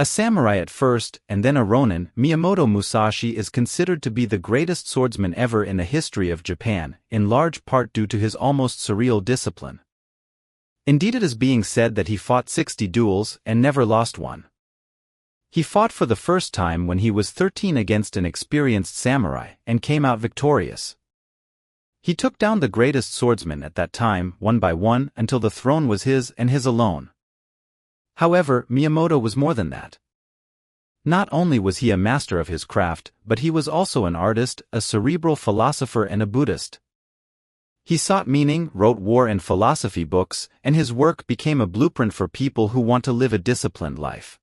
A samurai at first, and then a ronin, Miyamoto Musashi is considered to be the greatest swordsman ever in the history of Japan, in large part due to his almost surreal discipline. Indeed, it is being said that he fought 60 duels and never lost one. He fought for the first time when he was 13 against an experienced samurai, and came out victorious. He took down the greatest swordsmen at that time, one by one, until the throne was his and his alone. However, Miyamoto was more than that. Not only was he a master of his craft, but he was also an artist, a cerebral philosopher and a Buddhist. He sought meaning, wrote war and philosophy books, and his work became a blueprint for people who want to live a disciplined life.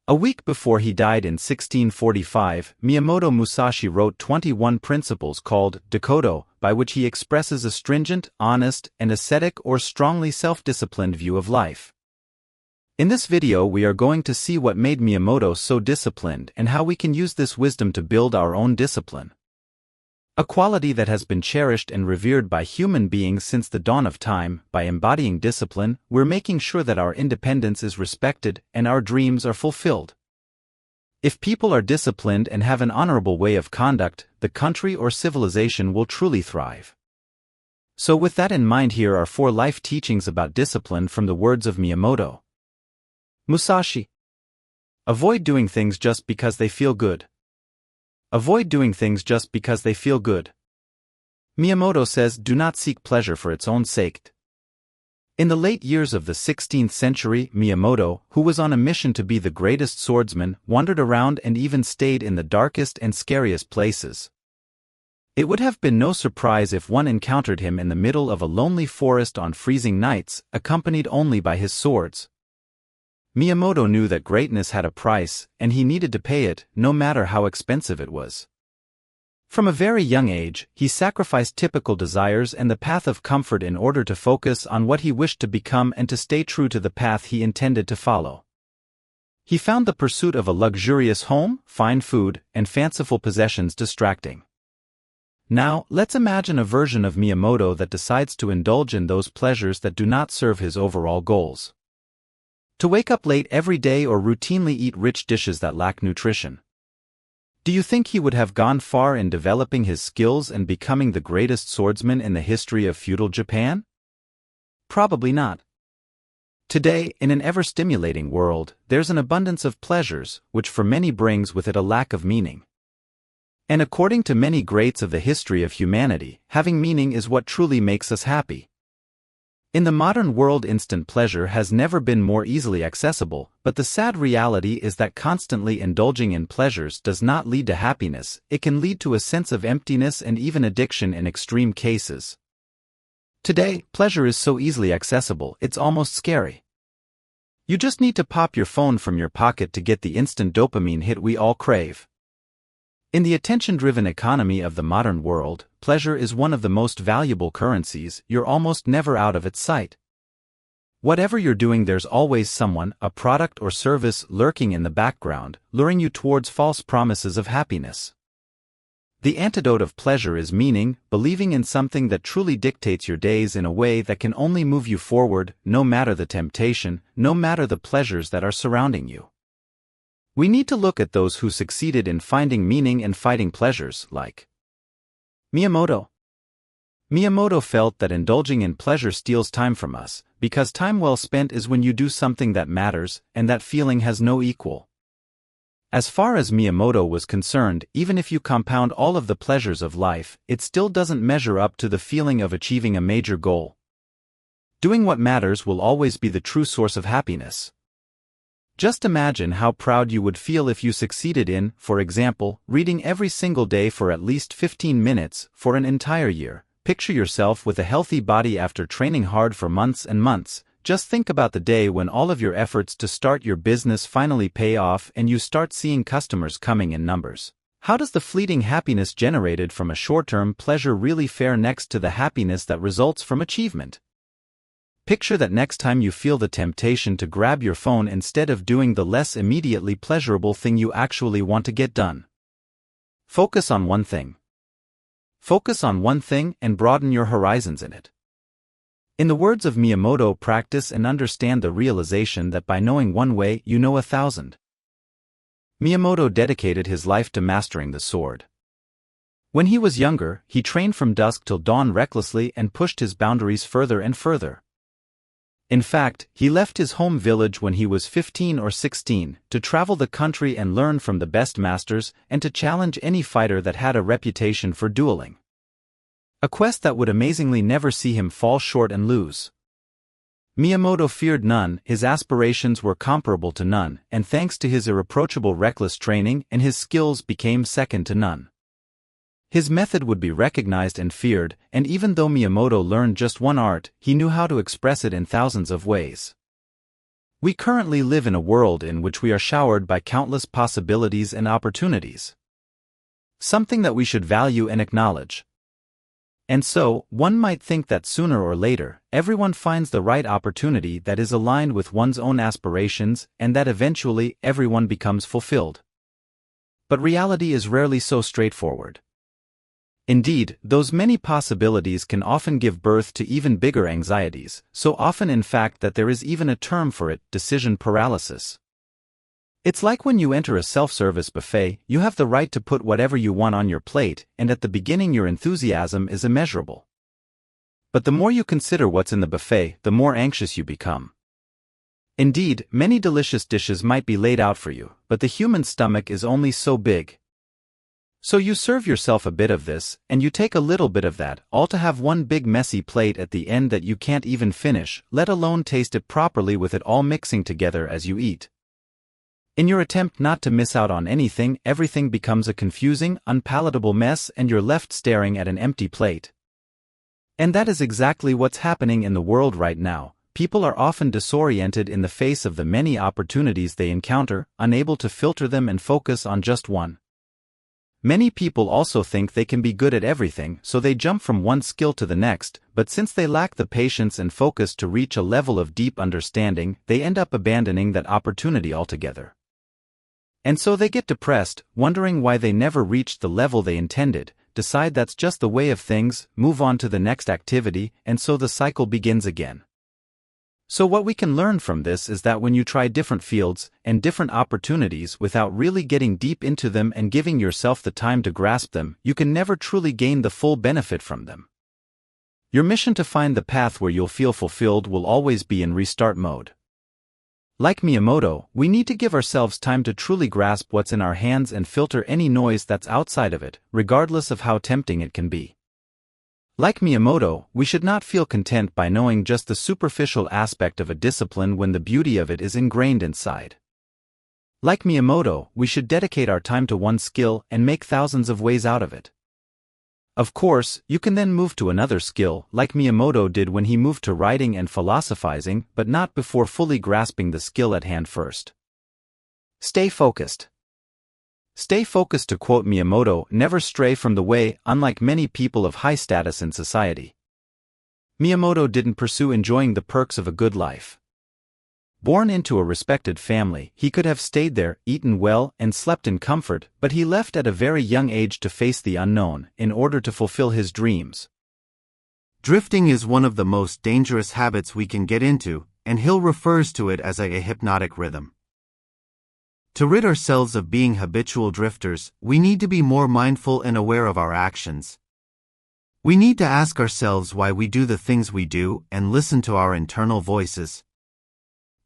A week before he died in 1645, Miyamoto Musashi wrote 21 principles called Dakodo, by which he expresses a stringent, honest, and ascetic or strongly self-disciplined view of life. In this video we are going to see what made Miyamoto so disciplined and how we can use this wisdom to build our own discipline. A quality that has been cherished and revered by human beings since the dawn of time. By embodying discipline, we're making sure that our independence is respected and our dreams are fulfilled. If people are disciplined and have an honorable way of conduct, the country or civilization will truly thrive. So with that in mind, here are 4 life teachings about discipline from the words of Miyamoto Musashi. Avoid doing things just because they feel good. Avoid doing things just because they feel good. Miyamoto says, do not seek pleasure for its own sake. In the late years of the 16th century, Miyamoto, who was on a mission to be the greatest swordsman, wandered around and even stayed in the darkest and scariest places. It would have been no surprise if one encountered him in the middle of a lonely forest on freezing nights, accompanied only by his swords. Miyamoto knew that greatness had a price, and he needed to pay it, no matter how expensive it was. From a very young age, he sacrificed typical desires and the path of comfort in order to focus on what he wished to become and to stay true to the path he intended to follow. He found the pursuit of a luxurious home, fine food, and fanciful possessions distracting. Now, let's imagine a version of Miyamoto that decides to indulge in those pleasures that do not serve his overall goals. To wake up late every day or routinely eat rich dishes that lack nutrition. Do you think he would have gone far in developing his skills and becoming the greatest swordsman in the history of feudal Japan? Probably not. Today, in an ever-stimulating world, there's an abundance of pleasures, which for many brings with it a lack of meaning. And according to many greats of the history of humanity, having meaning is what truly makes us happy. In the modern world, instant pleasure has never been more easily accessible, but the sad reality is that constantly indulging in pleasures does not lead to happiness. It can lead to a sense of emptiness and even addiction in extreme cases. Today, pleasure is so easily accessible, it's almost scary. You just need to pop your phone from your pocket to get the instant dopamine hit we all crave. In the attention-driven economy of the modern world, pleasure is one of the most valuable currencies. You're almost never out of its sight. Whatever you're doing, there's always someone, a product or service lurking in the background, luring you towards false promises of happiness. The antidote of pleasure is meaning, believing in something that truly dictates your days in a way that can only move you forward, no matter the temptation, no matter the pleasures that are surrounding you. We need to look at those who succeeded in finding meaning and fighting pleasures, like Miyamoto. Miyamoto felt that indulging in pleasure steals time from us, because time well spent is when you do something that matters, and that feeling has no equal. As far as Miyamoto was concerned, even if you compound all of the pleasures of life, it still doesn't measure up to the feeling of achieving a major goal. Doing what matters will always be the true source of happiness. Just imagine how proud you would feel if you succeeded in, for example, reading every single day for at least 15 minutes for an entire year. Picture yourself with a healthy body after training hard for months and months. Just think about the day when all of your efforts to start your business finally pay off and you start seeing customers coming in numbers. How does the fleeting happiness generated from a short-term pleasure really fare next to the happiness that results from achievement? Picture that next time you feel the temptation to grab your phone instead of doing the less immediately pleasurable thing you actually want to get done. Focus on one thing. Focus on one thing and broaden your horizons in it. In the words of Miyamoto, practice and understand the realization that by knowing one way you know 1,000. Miyamoto dedicated his life to mastering the sword. When he was younger, he trained from dusk till dawn recklessly and pushed his boundaries further and further. In fact, he left his home village when he was 15 or 16, to travel the country and learn from the best masters, and to challenge any fighter that had a reputation for dueling. A quest that would amazingly never see him fall short and lose. Miyamoto feared none, his aspirations were comparable to none, and thanks to his irreproachable reckless training and his skills became second to none. His method would be recognized and feared, and even though Miyamoto learned just one art, he knew how to express it in thousands of ways. We currently live in a world in which we are showered by countless possibilities and opportunities. Something that we should value and acknowledge. And so, one might think that sooner or later, everyone finds the right opportunity that is aligned with one's own aspirations, and that eventually, everyone becomes fulfilled. But reality is rarely so straightforward. Indeed, those many possibilities can often give birth to even bigger anxieties, so often in fact that there is even a term for it, decision paralysis. It's like when you enter a self-service buffet, you have the right to put whatever you want on your plate, and at the beginning your enthusiasm is immeasurable. But the more you consider what's in the buffet, the more anxious you become. Indeed, many delicious dishes might be laid out for you, but the human stomach is only so big. So you serve yourself a bit of this, and you take a little bit of that, all to have one big messy plate at the end that you can't even finish, let alone taste it properly with it all mixing together as you eat. In your attempt not to miss out on anything, everything becomes a confusing, unpalatable mess and you're left staring at an empty plate. And that is exactly what's happening in the world right now. People are often disoriented in the face of the many opportunities they encounter, unable to filter them and focus on just one. Many people also think they can be good at everything, so they jump from one skill to the next, but since they lack the patience and focus to reach a level of deep understanding, they end up abandoning that opportunity altogether. And so they get depressed, wondering why they never reached the level they intended, decide that's just the way of things, move on to the next activity, and so the cycle begins again. So what we can learn from this is that when you try different fields and different opportunities without really getting deep into them and giving yourself the time to grasp them, you can never truly gain the full benefit from them. Your mission to find the path where you'll feel fulfilled will always be in restart mode. Like Miyamoto, we need to give ourselves time to truly grasp what's in our hands and filter any noise that's outside of it, regardless of how tempting it can be. Like Miyamoto, we should not feel content by knowing just the superficial aspect of a discipline when the beauty of it is ingrained inside. Like Miyamoto, we should dedicate our time to one skill and make thousands of ways out of it. Of course, you can then move to another skill, like Miyamoto did when he moved to writing and philosophizing, but not before fully grasping the skill at hand first. Stay focused. Stay focused, to quote Miyamoto, never stray from the way, unlike many people of high status in society. Miyamoto didn't pursue enjoying the perks of a good life. Born into a respected family, he could have stayed there, eaten well, and slept in comfort, but he left at a very young age to face the unknown, in order to fulfill his dreams. Drifting is one of the most dangerous habits we can get into, and Hill refers to it as a hypnotic rhythm. To rid ourselves of being habitual drifters, we need to be more mindful and aware of our actions. We need to ask ourselves why we do the things we do and listen to our internal voices.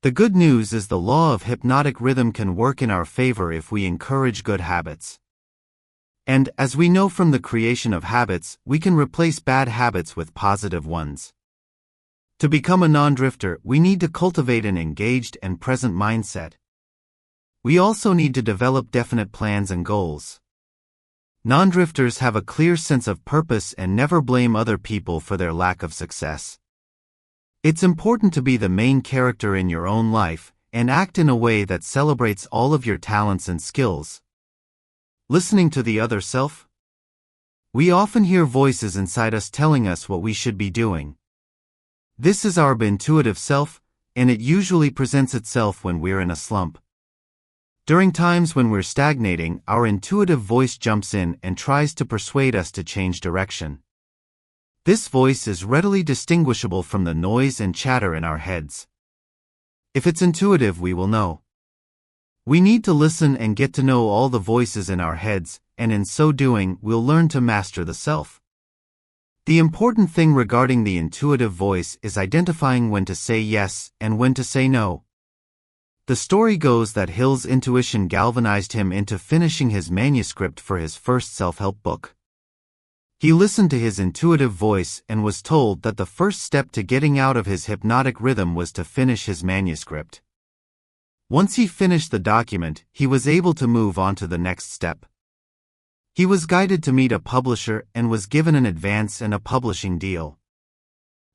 The good news is the law of hypnotic rhythm can work in our favor if we encourage good habits. And, as we know from the creation of habits, we can replace bad habits with positive ones. To become a non-drifter, we need to cultivate an engaged and present mindset. We also need to develop definite plans and goals. Non-drifters have a clear sense of purpose and never blame other people for their lack of success. It's important to be the main character in your own life and act in a way that celebrates all of your talents and skills. Listening to the other self? We often hear voices inside us telling us what we should be doing. This is our intuitive self, and it usually presents itself when we're in a slump. During times when we're stagnating, our intuitive voice jumps in and tries to persuade us to change direction. This voice is readily distinguishable from the noise and chatter in our heads. If it's intuitive, we will know. We need to listen and get to know all the voices in our heads, and in so doing, we'll learn to master the self. The important thing regarding the intuitive voice is identifying when to say yes and when to say no. The story goes that Hill's intuition galvanized him into finishing his manuscript for his first self-help book. He listened to his intuitive voice and was told that the first step to getting out of his hypnotic rhythm was to finish his manuscript. Once he finished the document, he was able to move on to the next step. He was guided to meet a publisher and was given an advance and a publishing deal.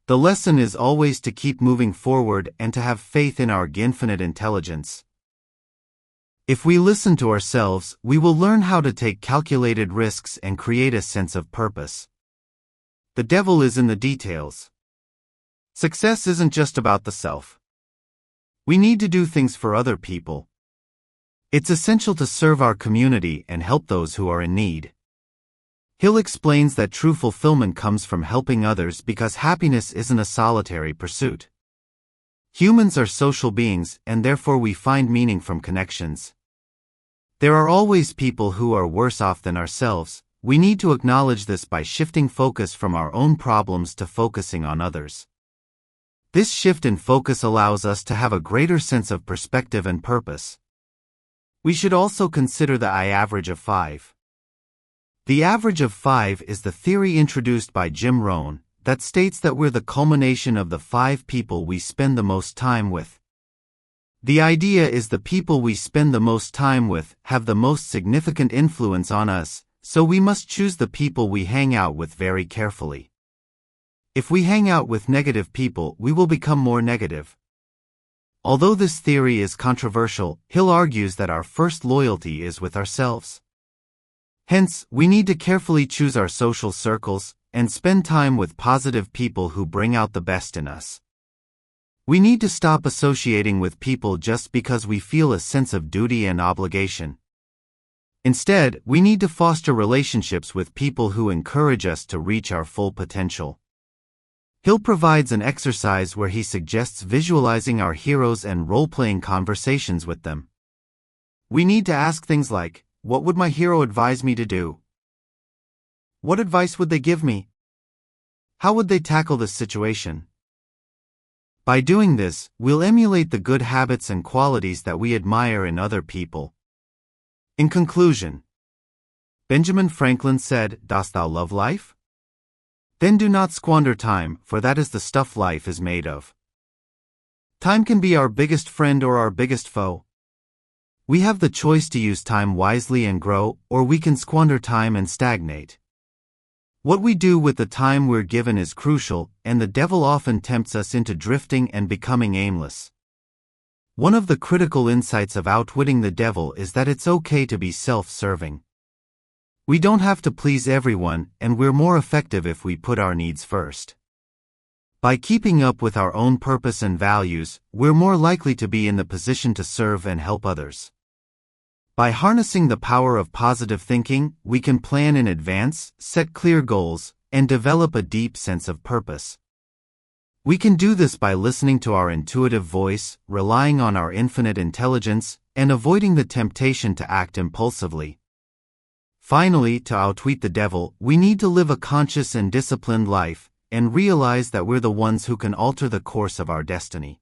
The lesson is always to keep moving forward and to have faith in our infinite intelligence. If we listen to ourselves, we will learn how to take calculated risks and create a sense of purpose. The devil is in the details. Success isn't just about the self. We need to do things for other people. It's essential to serve our community and help those who are in need. Hill explains that true fulfillment comes from helping others because happiness isn't a solitary pursuit. Humans are social beings, and therefore we find meaning from connections. There are always people who are worse off than ourselves. We need to acknowledge this by shifting focus from our own problems to focusing on others. This shift in focus allows us to have a greater sense of perspective and purpose. We should also consider the I-average of 5. The average of 5 is the theory introduced by Jim Rohn that states that we're the culmination of the 5 people we spend the most time with. The idea is the people we spend the most time with have the most significant influence on us, so we must choose the people we hang out with very carefully. If we hang out with negative people, we will become more negative. Although this theory is controversial, Hill argues that our first loyalty is with ourselves. Hence, we need to carefully choose our social circles and spend time with positive people who bring out the best in us. We need to stop associating with people just because we feel a sense of duty and obligation. Instead, we need to foster relationships with people who encourage us to reach our full potential. Hill provides an exercise where he suggests visualizing our heroes and role-playing conversations with them. We need to ask things like, what would my hero advise me to do? What advice would they give me? How would they tackle this situation? By doing this, we'll emulate the good habits and qualities that we admire in other people. In conclusion, Benjamin Franklin said, "Dost thou love life? Then do not squander time, for that is the stuff life is made of." Time can be our biggest friend or our biggest foe. We have the choice to use time wisely and grow, or we can squander time and stagnate. What we do with the time we're given is crucial, and the devil often tempts us into drifting and becoming aimless. One of the critical insights of outwitting the devil is that it's okay to be self-serving. We don't have to please everyone, and we're more effective if we put our needs first. By keeping up with our own purpose and values, we're more likely to be in the position to serve and help others. By harnessing the power of positive thinking, we can plan in advance, set clear goals, and develop a deep sense of purpose. We can do this by listening to our intuitive voice, relying on our infinite intelligence, and avoiding the temptation to act impulsively. Finally, to outwit the devil, we need to live a conscious and disciplined life, and realize that we're the ones who can alter the course of our destiny.